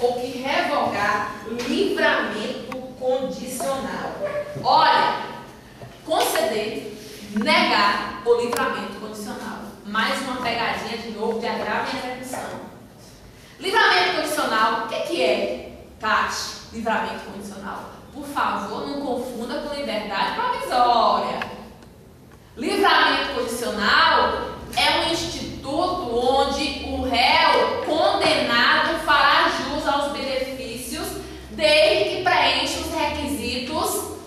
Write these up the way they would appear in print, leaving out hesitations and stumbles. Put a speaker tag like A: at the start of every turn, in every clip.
A: ou que revogar livramento condicional. Olha, conceder, negar o livramento condicional. Mais uma pegadinha de novo de agravo e execução. Livramento condicional, o que é, Tati? Livramento condicional. Por favor, não confunda com liberdade provisória. Livramento condicional é um instituto onde o réu condenado fará jus aos benefícios desde que preencha os requisitos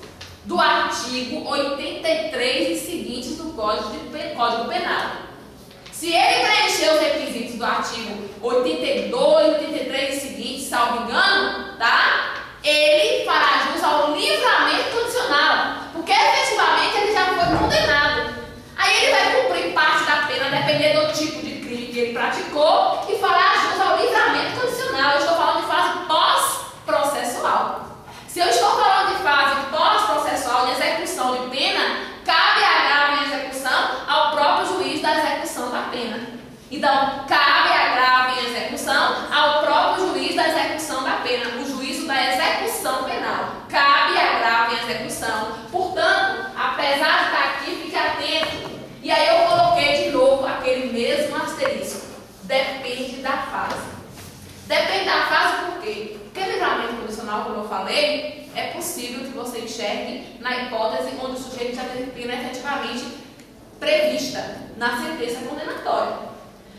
A: do artigo 83 e seguintes do Código Penal. Se ele preencher os requisitos do artigo 82, 83 e seguintes, salvo engano, tá? Ele fará jus ao livramento condicional, porque efetivamente ele já foi condenado. Aí ele vai cumprir parte da pena, dependendo do tipo de crime que ele praticou, e fará jus ao livramento condicional. Eu estou falando de fase pós-processual. Se eu estou falando de fase pós-processual de execução de pena, cabe agravo em execução ao próprio juiz da execução da pena. Então, cabe agravo em execução ao próprio juiz da execução da pena, o juízo da execução penal. Cabe agravo em execução. Portanto, apesar de estar aqui, fique atento. E aí eu coloquei de novo aquele mesmo asterisco. Depende da fase. Depende da fase por quê? Porque livramento condicional, como eu falei, é possível que você enxergue na hipótese onde o sujeito já teve pena efetivamente prevista na sentença condenatória.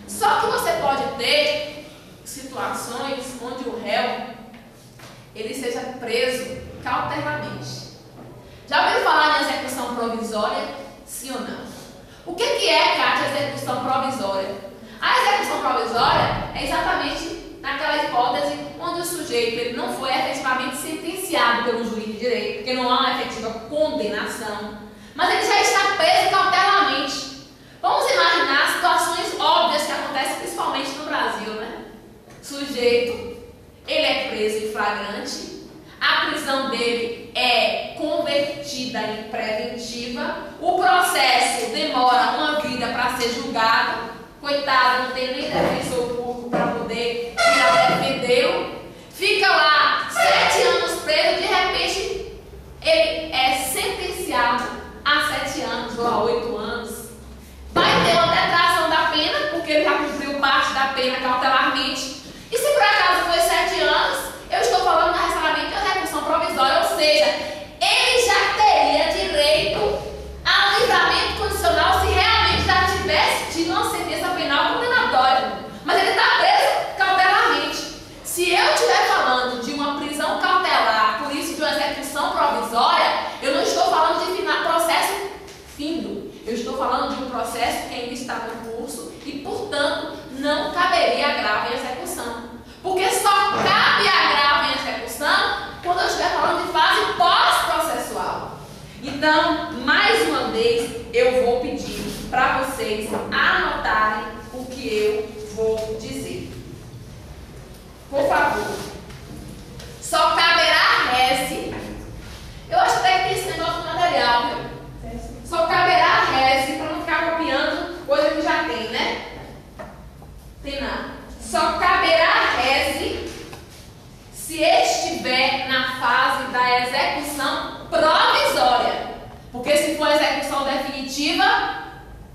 A: Só que você pode ter situações onde o réu ele seja preso cautelarmente. Já ouviu falar em execução provisória? Sim ou não? O que é, Kátia, execução provisória? A execução provisória é exatamente naquela hipótese onde o sujeito ele não foi efetivamente sentenciado pelo juiz de direito, porque não há uma efetiva condenação, mas ele já está preso cautelarmente. Vamos imaginar situações óbvias que acontecem principalmente no Brasil, né? Sujeito, ele é preso em flagrante, a prisão dele é convertida em preventiva, o processo demora uma vida para ser julgado, coitado, não tem nem defensor público para poder ir a defendê-lo, fica lá 7 anos preso, de repente ele é sentenciado a 7 anos ou a 8 anos. Vai ter uma detração da pena, porque ele já cumpriu parte da pena cautelarmente. E se por acaso foi 7 anos, eu estou falando na ressarcimento de execução provisória, ou seja, ele já teria direito a um livramento condicional se realmente já tivesse tido uma sentença penal condenatória. Mas ele está preso cautelarmente. Se eu estiver falando de uma prisão cautelar, por isso de uma execução provisória, eu não estou falando de processo findo. Eu estou falando de um processo que ainda está no curso e, portanto, não caberia agravo em execução. Porque só cabe agravo em execução quando eu estiver falando de fase pós-processual. Então, mais uma vez, eu vou pedir para vocês anotarem o que eu vou dizer. Por favor. Só caberá rese. Eu acho até que tem esse negócio no material, viu? Só caberá rese, para não ficar copiando coisa que já tem, né? Tem não. Só caberá rese se estiver na fase da execução provisória. Porque se for execução definitiva,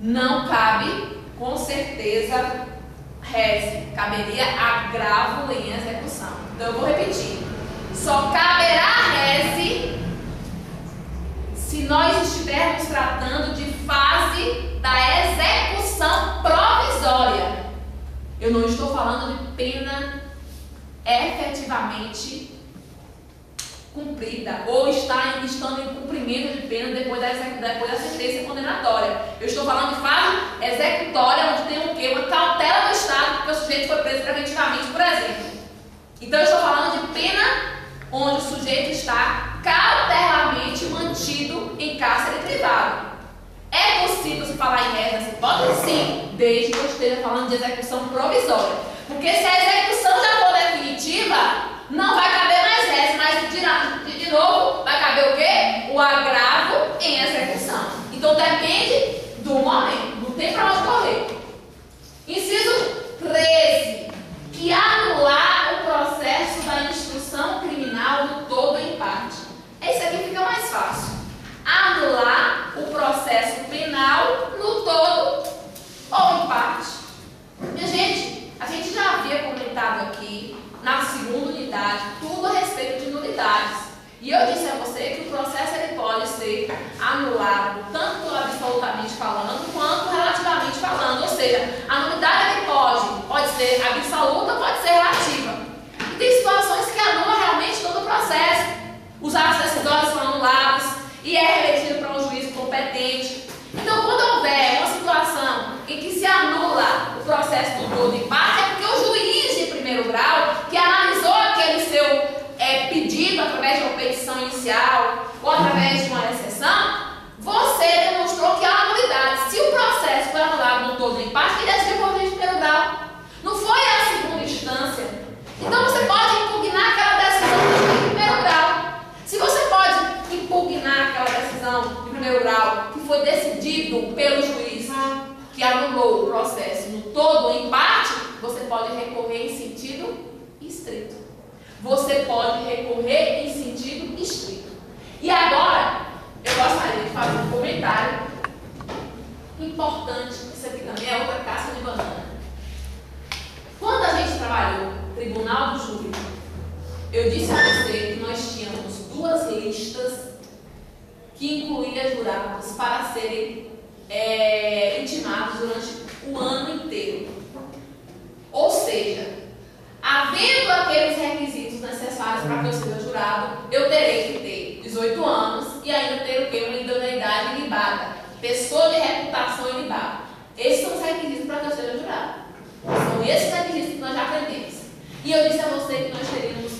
A: não cabe, com certeza, rese. Caberia agravo em execução. Então eu vou repetir. Só caberá rese se nós estivermos tratando de fase da execução provisória. Eu não estou falando de pena efetivamente cumprida ou estando em cumprimento de pena depois da sentença condenatória. Eu estou falando de fase executória, onde tem o quê? Uma cautela do Estado, porque o sujeito foi preso preventivamente, por exemplo. Então eu estou falando de pena onde o sujeito está cautelarmente mantido em cárcere privado. É possível se falar em reza? Se pode sim, desde que eu esteja falando de execução provisória. Porque se a execução já for definitiva, não vai caber mais reza, mas de novo vai caber o quê? O agravo em execução. Então depende do momento, não tem para onde correr. Inciso 13. Que anular o processo nulidades. E eu disse a você que o processo ele pode ser anulado, tanto absolutamente falando, quanto relativamente falando. Ou seja, a nulidade ele pode ser absoluta, pode ser relativa. E tem situações que anulam realmente todo o processo. Os atos decisórios são anulados e é remetido para um juiz competente. Então, quando houver uma situação em que se anula o processo do todo em parte, é porque o juiz de primeiro grau, que analisou aquele seu pedido através de uma petição inicial ou através de uma exceção, você demonstrou que há nulidade. Se o processo foi anulado no todo em parte, ele decidiu por juiz de primeiro grau. Não foi a segunda instância. Então, você pode impugnar aquela decisão do juiz de primeiro grau. Se você pode impugnar aquela decisão de primeiro grau que foi decidido pelo juiz que anulou o processo no todo ou em parte, você pode recorrer em sentido estrito. Você pode recorrer em sentido estrito. E agora, eu gostaria de fazer um comentário importante. Isso aqui também é outra casca de banana. Quando a gente trabalhou no Tribunal do Júri, eu disse a você que nós tínhamos duas listas que incluía jurados para serem intimados durante o ano inteiro. Ou seja, havendo aqueles requisitos necessários para que eu seja jurado, eu terei que ter 18 anos e ainda ter o quê? Uma idoneidade ilibada, pessoa de reputação ilibada. Esses são os requisitos para que eu seja jurado. São esses requisitos que nós já aprendemos. E eu disse a você que nós teríamos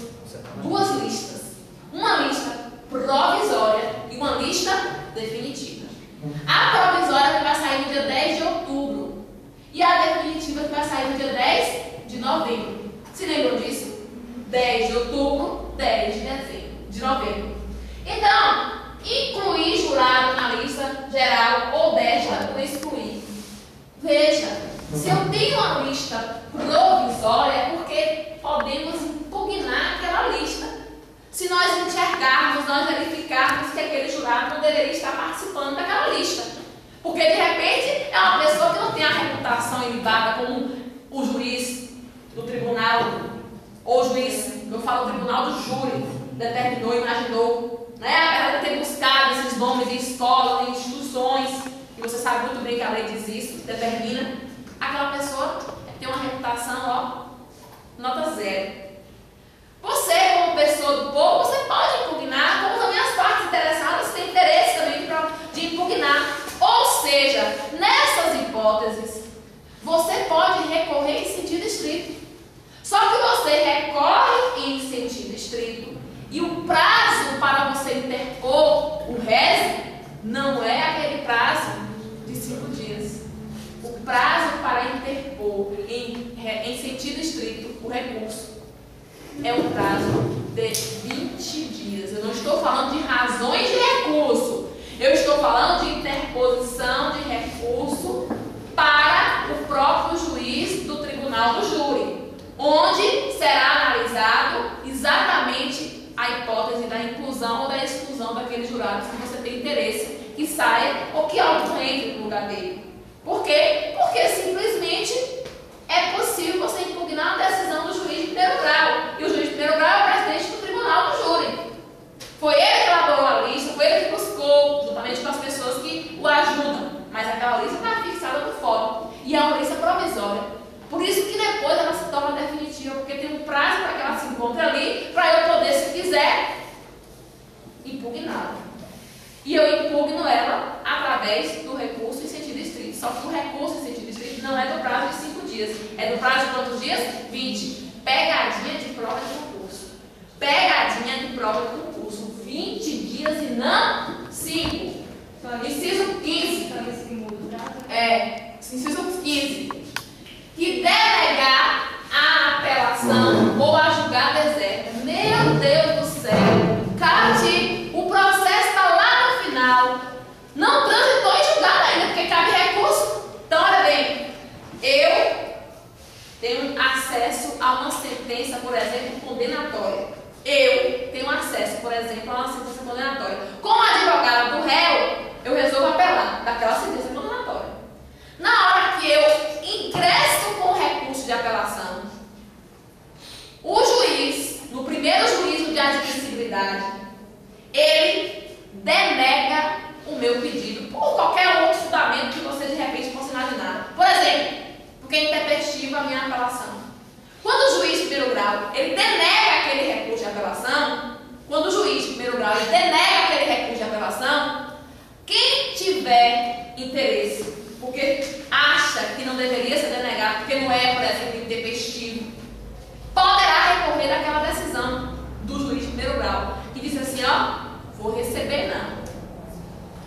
A: duas listas. Uma lista provisória e uma lista definitiva. A provisória que vai sair no dia 10 de outubro e a definitiva que vai sair no dia 10 de novembro. Se lembram disso? 10 de outubro, 10 de novembro. Então, incluir jurado na lista geral ou desta ou excluir. Veja, se eu tenho uma lista provisória é porque podemos impugnar aquela lista. Se nós enxergarmos, nós verificarmos que aquele jurado não deveria estar participando daquela lista. Porque, de repente, é uma pessoa que não tem a reputação ilibada como o juiz do tribunal, ou o juiz, eu falo tribunal do júri, determinou, imaginou, né? Apesar de ter buscado esses nomes em escolas, em instituições, e você sabe muito bem que a lei diz isso, determina, aquela pessoa tem uma reputação, ó, nota 0. Você, como pessoa do povo, você pode impugnar, como também as partes interessadas têm interesse também de impugnar. Ou seja, nessas hipóteses, você pode recorrer em sentido estrito. Só que você recorre em sentido estrito e o prazo para você interpor o réis não é aquele prazo de 5 dias. O prazo para interpor em sentido estrito o recurso é um prazo de 20 dias. Eu não estou falando de razões de recurso. Eu estou falando de interposição de recurso para o próprio juiz do tribunal do júri, onde será analisado exatamente a hipótese da inclusão ou da exclusão daqueles jurados que você tem interesse que saia ou que algo entre no lugar dele. Por quê? Porque simplesmente é possível você impugnar a decisão do juiz de primeiro grau. E o juiz de primeiro grau é o presidente do tribunal do júri. Foi ele que elaborou a lista, foi ele que buscou, juntamente com as pessoas que o ajudam. Mas aquela lista está fixada no fórum. E é uma lista provisória. Por isso que depois ela se torna definitiva, porque tem um prazo para que ela se encontre ali, para eu poder, se quiser, impugná-la. E eu impugno ela através do recurso em sentido estrito. Só que o recurso em sentido estrito não é do prazo de 5 dias. É do prazo de quantos dias? 20. Pegadinha de prova de concurso. Pegadinha de prova de concurso. 20 dias e não 5. Inciso 15. Inciso 15. Que denegar a apelação ou a julgar deserta. Meu Deus do céu. Cati, o processo está lá no final. Não transitou em julgado ainda, porque cabe recurso. Então, olha bem. Eu tenho acesso a uma sentença, por exemplo, condenatória. Eu tenho acesso, por exemplo, a uma sentença condenatória. Como advogada do réu, eu resolvo apelar daquela sentença condenatória. Na hora que eu ingresso com o recurso de apelação, o juiz, no primeiro juízo de admissibilidade, inadmissibilidade, ele denega o meu pedido por qualquer outro fundamento que você de repente possa imaginar. Por exemplo, porque é intempestiva a minha apelação. Quando o juiz de primeiro grau ele denega aquele recurso de apelação, quando o juiz de primeiro grau ele denega aquele recurso de apelação, quem tiver interesse, porque acha que não deveria ser denegado, porque não é, por exemplo, intempestivo, poderá recorrer daquela decisão do juiz de primeiro grau e diz assim, ó, vou receber não.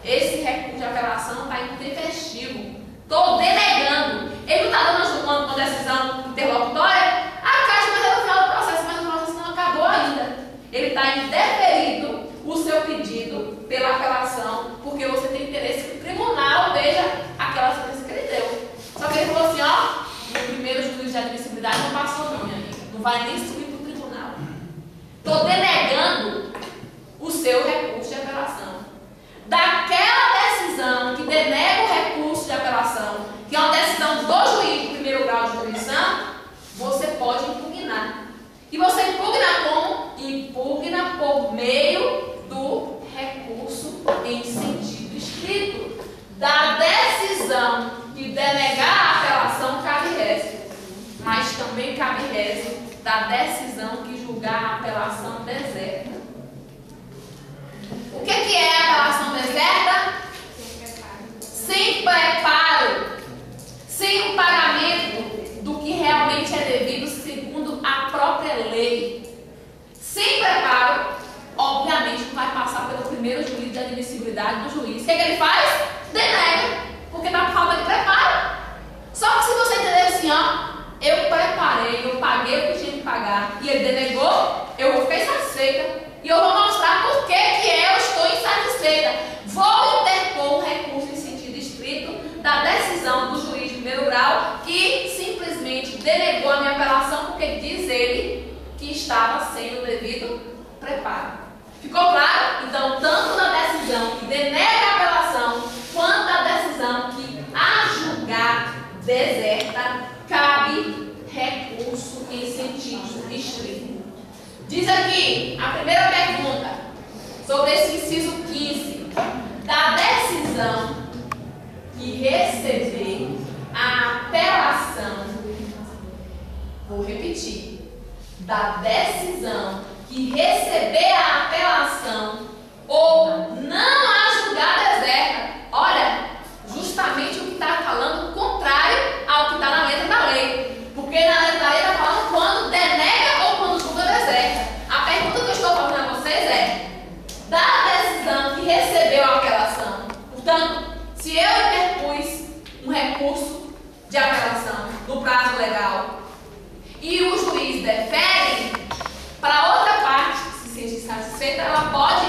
A: Esse recurso de apelação está intempestivo. Estou denegando. Ele não está dando uma decisão interlocutória? A Caixa vai dar no final do processo, mas o processo não acabou ainda. Ele está indeferido o seu pedido pela apelação, porque você tem interesse que o tribunal veja aquela sentença que ele deu. Só que ele falou assim, ó, no primeiro juízo de admissibilidade não passou não, minha amiga. Não vai nem subir para o tribunal. Estou denegando o seu recurso de apelação. Daquela decisão que denega o recurso de apelação, que é uma decisão do juiz de primeiro grau de jurisdição, você pode impugnar. E você impugna como? Impugna por meio do recurso em sentido estrito. Da decisão que denegar a apelação cabe reze, mas também cabe reze da decisão que julgar a apelação deserta. O que é a apelação deserta? Sem preparo, sem o pagamento do que realmente é devido segundo a própria lei. Sem preparo, obviamente não vai passar pelo primeiro juízo de admissibilidade do juiz. O que ele faz? Denega, porque está por falta de preparo. Só que se você entender assim, ó, eu preparei, eu paguei o que tinha que pagar e ele denegou, eu vou ficar insatisfeita. E eu vou mostrar por que eu estou insatisfeita. Vou interpor um recurso em sentido estrito da decisão do juiz de primeiro grau que simplesmente denegou a minha apelação porque diz ele que estava sem o devido preparo. Ficou claro? Então, tanto na decisão que denega a apelação, quanto na decisão que a julgar deserta, cabe recurso em sentido estrito. Diz aqui a primeira pergunta sobre esse inciso 15. Da decisão que receber a apelação, vou repetir, da decisão que receber a apelação ou não a julgar deserta. Olha, justamente o que está falando contrário ao que está na letra da lei. Porque na letra da lei está falando quando denega ou quando julga deserta. A pergunta que eu estou fazendo a vocês é: da decisão que recebeu a apelação, portanto, se eu interpus um recurso de apelação no prazo legal e o juiz defere, para outra parte se sentir satisfeita, ela pode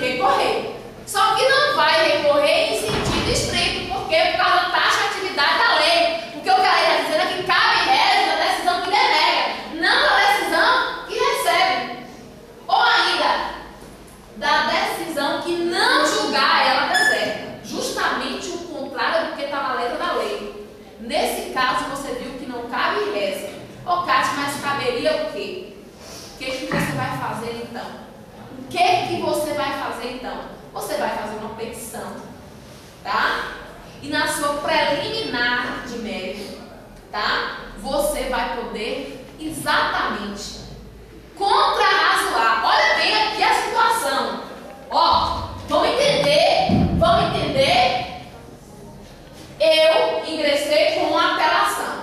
A: recorrer. Só que não vai recorrer em sentido estrito, porque por causa da taxatividade da lei. Porque o que a lei está dizendo é que cabe reze da decisão que denega, não da decisão que recebe. Ou ainda, da decisão que não julgar ela deserta. Justamente o contrário do que está na letra da lei. Nesse caso, você viu que não cabe reze. Ô, Cátia, mas caberia o quê? O que você vai fazer então? O que você vai fazer então? Você vai fazer uma petição, tá? E na sua preliminar de mérito, tá? Você vai poder exatamente contrarrazoar. Olha bem aqui a situação. Ó, vamos entender. Eu ingressei com uma apelação.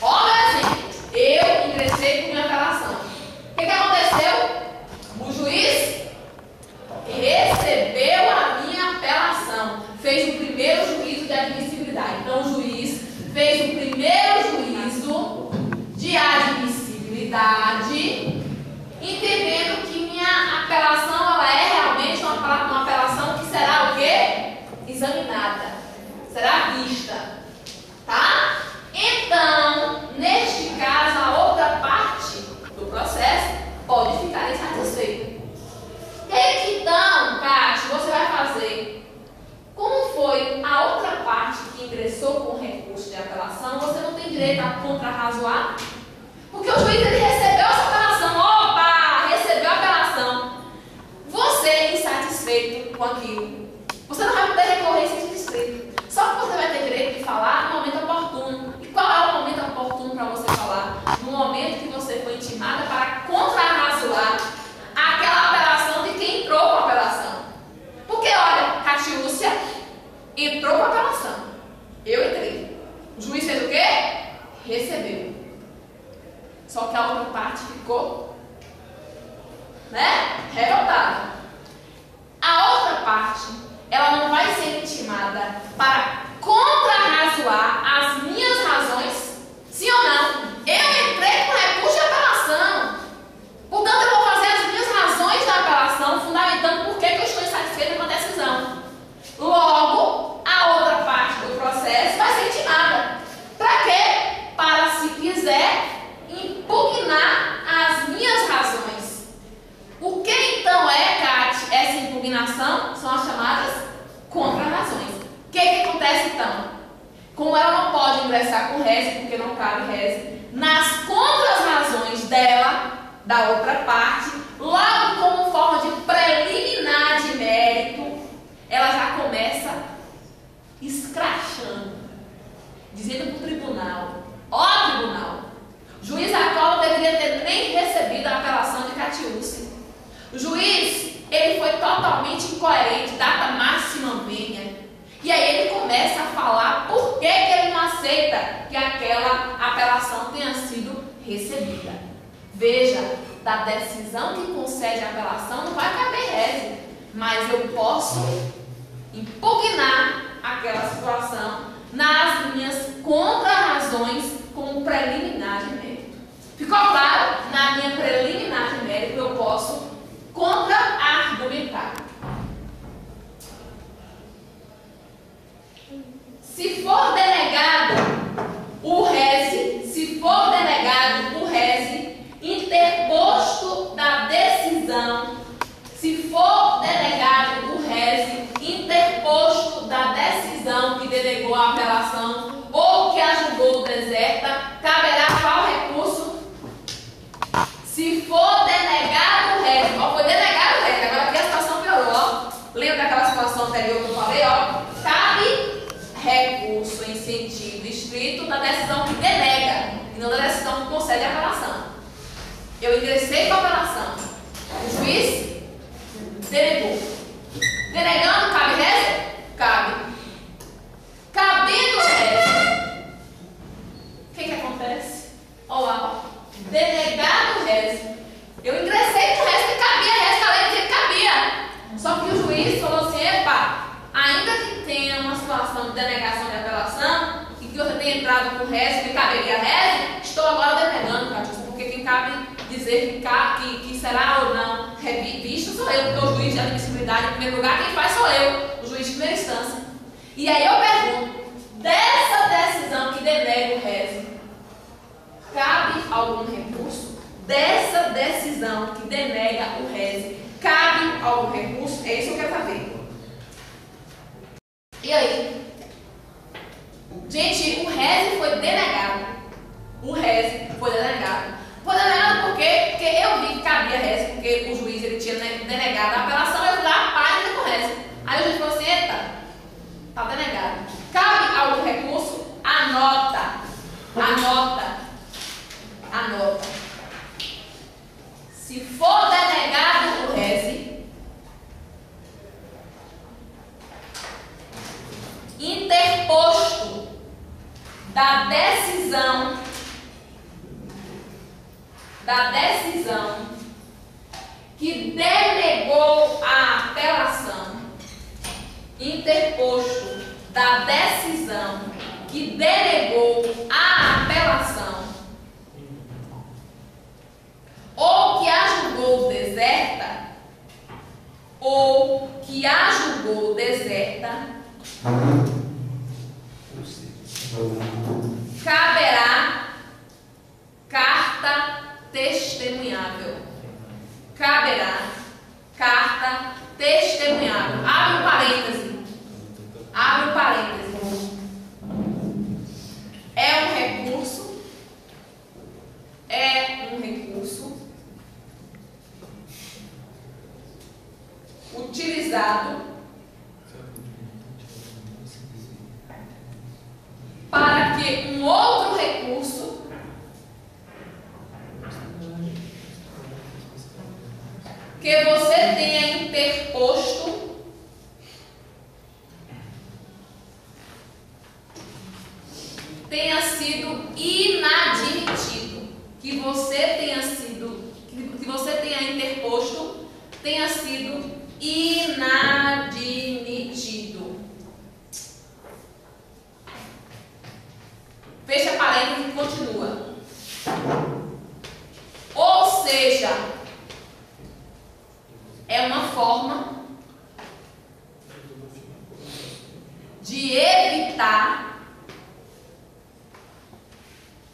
A: Olha o exemplo. Eu ingressei com minha apelação. O que aconteceu? O juiz recebeu a minha apelação. Fez o primeiro juízo de admissibilidade. Então, o juiz fez o primeiro juízo de admissibilidade, entendendo que minha apelação ela é realmente uma apelação que será o quê? Examinada. Será vista. Tá? Então, neste caso, a outra parte do processo pode ficar insatisfeita. O que então, Cátia, você vai fazer? Como foi a outra parte que ingressou com o recurso de apelação, você não tem direito a contrarrazoar? Porque o juiz ele recebeu essa apelação. Opa! Recebeu a apelação. com aquilo. Você não vai poder recorrer sem distrito. Só que você vai ter direito de falar no momento oportuno. E qual é o momento oportuno para você falar? No momento que você foi intimada para contra-razoar aquela apelação de quem entrou com a apelação. Porque, olha, Catiúcia entrou com a apelação. Eu entrei. O juiz fez o quê? Recebeu. Só que a outra parte ficou, revoltada. A outra parte, ela não vai ser intimada para contra-razoar as minhas razões, sim ou não? Eu entrei com recurso de apelação. Portanto, eu vou fazer as minhas razões da apelação, fundamentando por que eu estou insatisfeita com a decisão. Logo, a outra parte do processo vai ser intimada. Para quê? Para, se quiser, impugnar as minhas razões. O que então é, Cate, essa impugnação? São as chamadas contra-razões. O que acontece então? Como ela não pode ingressar com reze, porque não cabe reze, nas contra-razões dela, da outra parte, logo como forma de preliminar de mérito, ela já começa escrachando, dizendo para o tribunal: ó tribunal, o juiz Acol não deveria ter nem recebido a apelação de Catiúcia. O juiz, ele foi totalmente incoerente, data máxima vênia. E aí ele começa a falar por que ele não aceita que aquela apelação tenha sido recebida. Veja, da decisão que concede a apelação não vai caber reze, mas eu posso impugnar aquela situação nas minhas contra-razões como preliminar de mérito. Ficou claro? Na minha preliminar de mérito eu posso contra-argumentar. Se for denegado o reze, interposto da decisão, se for denegado o reze, interposto da decisão que denegou a apelação ou que a julgou deserta, caberá qual recurso? Se for denegado o reze, foi denegado o reze, agora aqui a situação piorou, lembra daquela situação anterior que eu falei, cabe recurso em sentido estrito da decisão que denega e não da decisão que concede a apelação. Eu ingressei com a apelação, o juiz denegou. Denegando, cabe reze? Cabe. Cabendo reze, o que acontece? Olá, denegado reze. Eu ingressei com o reze que cabia, reze que a lei dizia que cabia. Só que o juiz falou assim: epa, ainda que tenha uma situação de denegação de apelação e que você tenha entrado com reze que caberia reze, estou agora denegando, Catiúcia, porque quem cabe dizer que será ou não revisto sou eu, porque o juiz de admissibilidade, em primeiro lugar, quem faz sou eu, o juiz de primeira instância. E aí eu pergunto: dessa decisão que denega o reze, cabe algum recurso? Dessa decisão que denega o reze, cabe algum recurso? É isso que eu quero saber. E aí? Gente, o reze foi denegado. O reze foi denegado. Foi denegado por quê? Porque eu vi que cabia reze, porque o juiz ele tinha denegado a apelação, eu fui lá a página com reze. Aí o juiz falou assim: eita, tá denegado. Cabe algum recurso? Anota. Se for denegado o reze, interposto da decisão que denegou a apelação, interposto da decisão que denegou a apelação ou que a julgou deserta, caberá carta testemunhável. Caberá carta testemunhável. Abre um parêntese. É um recurso utilizado que você tenha interposto tenha sido inadmitido. Que você tenha interposto tenha sido inadmitido. Fecha parênteses e continua. Ou seja, é uma forma de evitar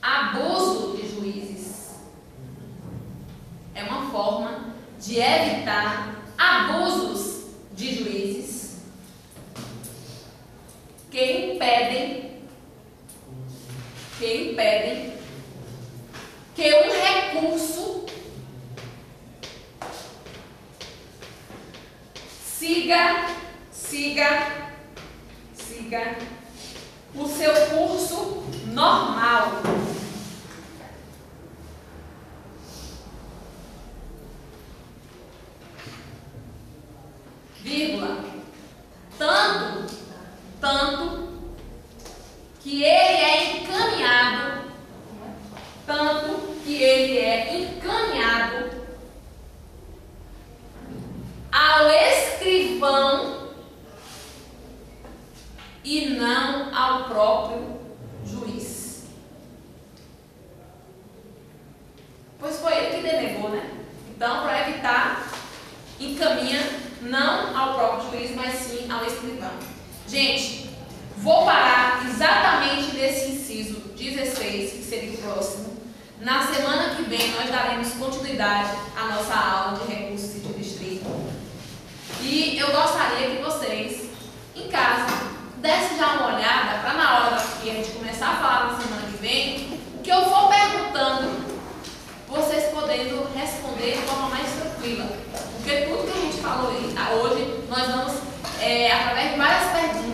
A: abuso de juízes. É uma forma de evitar abusos de juízes que impedem que um recurso siga o seu curso normal. Vírgula. Tanto que ele é encaminhado ao escrivão e não ao próprio juiz. Pois foi ele que denegou, né? Então, para evitar, encaminha não ao próprio juiz, mas sim ao escrivão. Gente, vou parar exatamente nesse inciso 16, que seria o próximo. Na semana que vem, nós daremos continuidade à nossa aula de recursos e de distrito. E eu gostaria que vocês, em casa, dessem já uma olhada, para na hora que a gente começar a falar na semana que vem, o que eu for perguntando, vocês podendo responder de forma mais tranquila. Porque tudo que a gente falou hoje, nós vamos, através de várias perguntas,